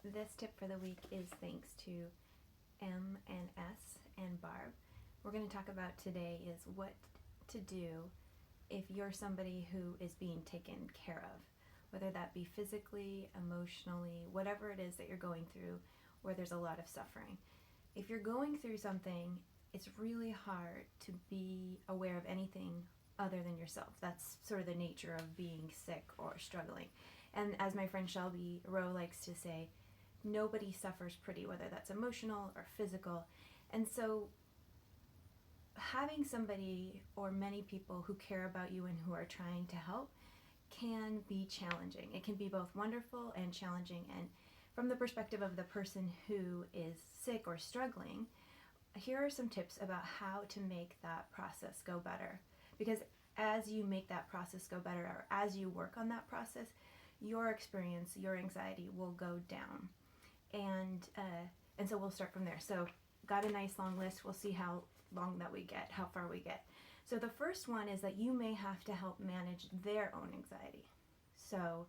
This tip for the week is thanks to M and S and Barb. We're going to talk about today is what to do if you're somebody who is being taken care of, whether that be physically, emotionally, whatever it is that you're going through, where there's a lot of suffering. If you're going through something, it's really hard to be aware of anything other than yourself. That's sort of the nature of being sick or struggling. And as my friend Shelby Rowe likes to say, nobody suffers pretty, whether that's emotional or physical. And so having somebody or many people who care about you and who are trying to help can be challenging. It can be both wonderful and challenging. And from the perspective of the person who is sick or struggling, here are some tips about how to make that process go better. Because as you make that process go better, or as you work on that process, your experience, your anxiety will go down. And so we'll start from there. So got a nice long list. We'll see how long that we get, how far we get. So the first one is that you may have to help manage their own anxiety. So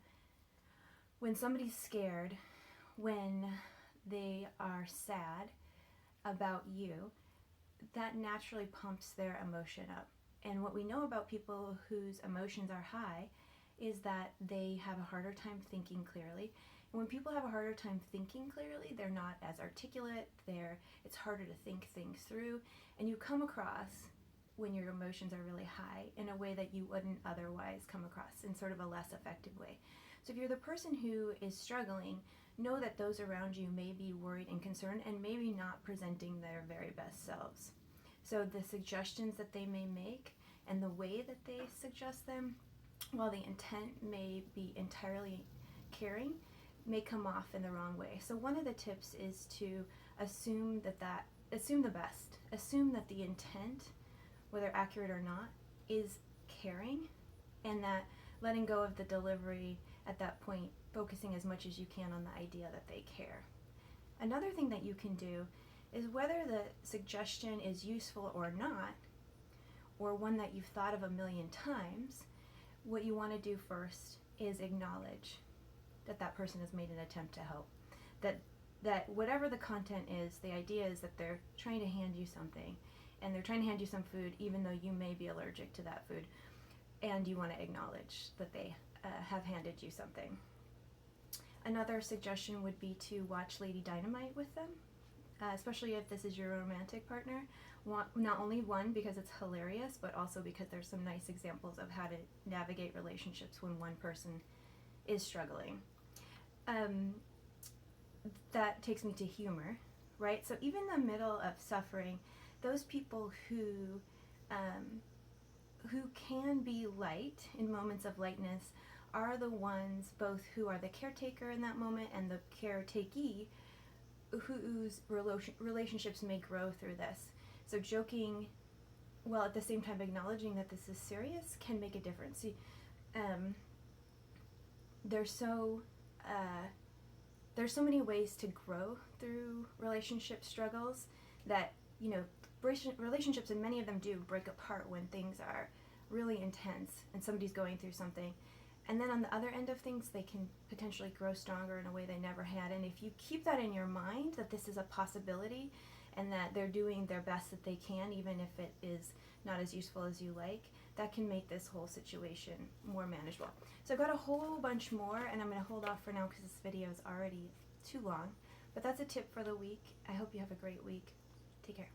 when somebody's scared, when they are sad about you, that naturally pumps their emotion up. And what we know about people whose emotions are high is that they have a harder time thinking clearly. And when people have a harder time thinking clearly, they're not as articulate, it's harder to think things through, and you come across, when your emotions are really high, in a way that you wouldn't otherwise come across, in sort of a less effective way. So if you're the person who is struggling, know that those around you may be worried and concerned and maybe not presenting their very best selves. So the suggestions that they may make and the way that they suggest them, while the intent may be entirely caring, may come off in the wrong way. So one of the tips is to assume the best. Assume that the intent, whether accurate or not, is caring, and that letting go of the delivery at that point, focusing as much as you can on the idea that they care. Another thing that you can do is, whether the suggestion is useful or not, or one that you've thought of a million times, what you want to do first is acknowledge that that person has made an attempt to help. That whatever the content is, the idea is that they're trying to hand you something, and they're trying to hand you some food even though you may be allergic to that food, and you want to acknowledge that they have handed you something. Another suggestion would be to watch Lady Dynamite with them, especially if this is your romantic partner. Not only one, because it's hilarious, but also because there's some nice examples of how to navigate relationships when one person is struggling. That takes me to humor, right? So even in the middle of suffering, those people who can be light in moments of lightness are the ones both who are the caretaker in that moment and the caretakee, whose relationships may grow through this. So joking, while at the same time acknowledging that this is serious, can make a difference. See, there's so many ways to grow through relationship struggles that, relationships, and many of them do break apart when things are really intense and somebody's going through something. And then on the other end of things, they can potentially grow stronger in a way they never had. And if you keep that in your mind, that this is a possibility and that they're doing their best that they can, even if it is not as useful as you like, that can make this whole situation more manageable. So I've got a whole bunch more, and I'm going to hold off for now because this video is already too long. But that's a tip for the week. I hope you have a great week. Take care.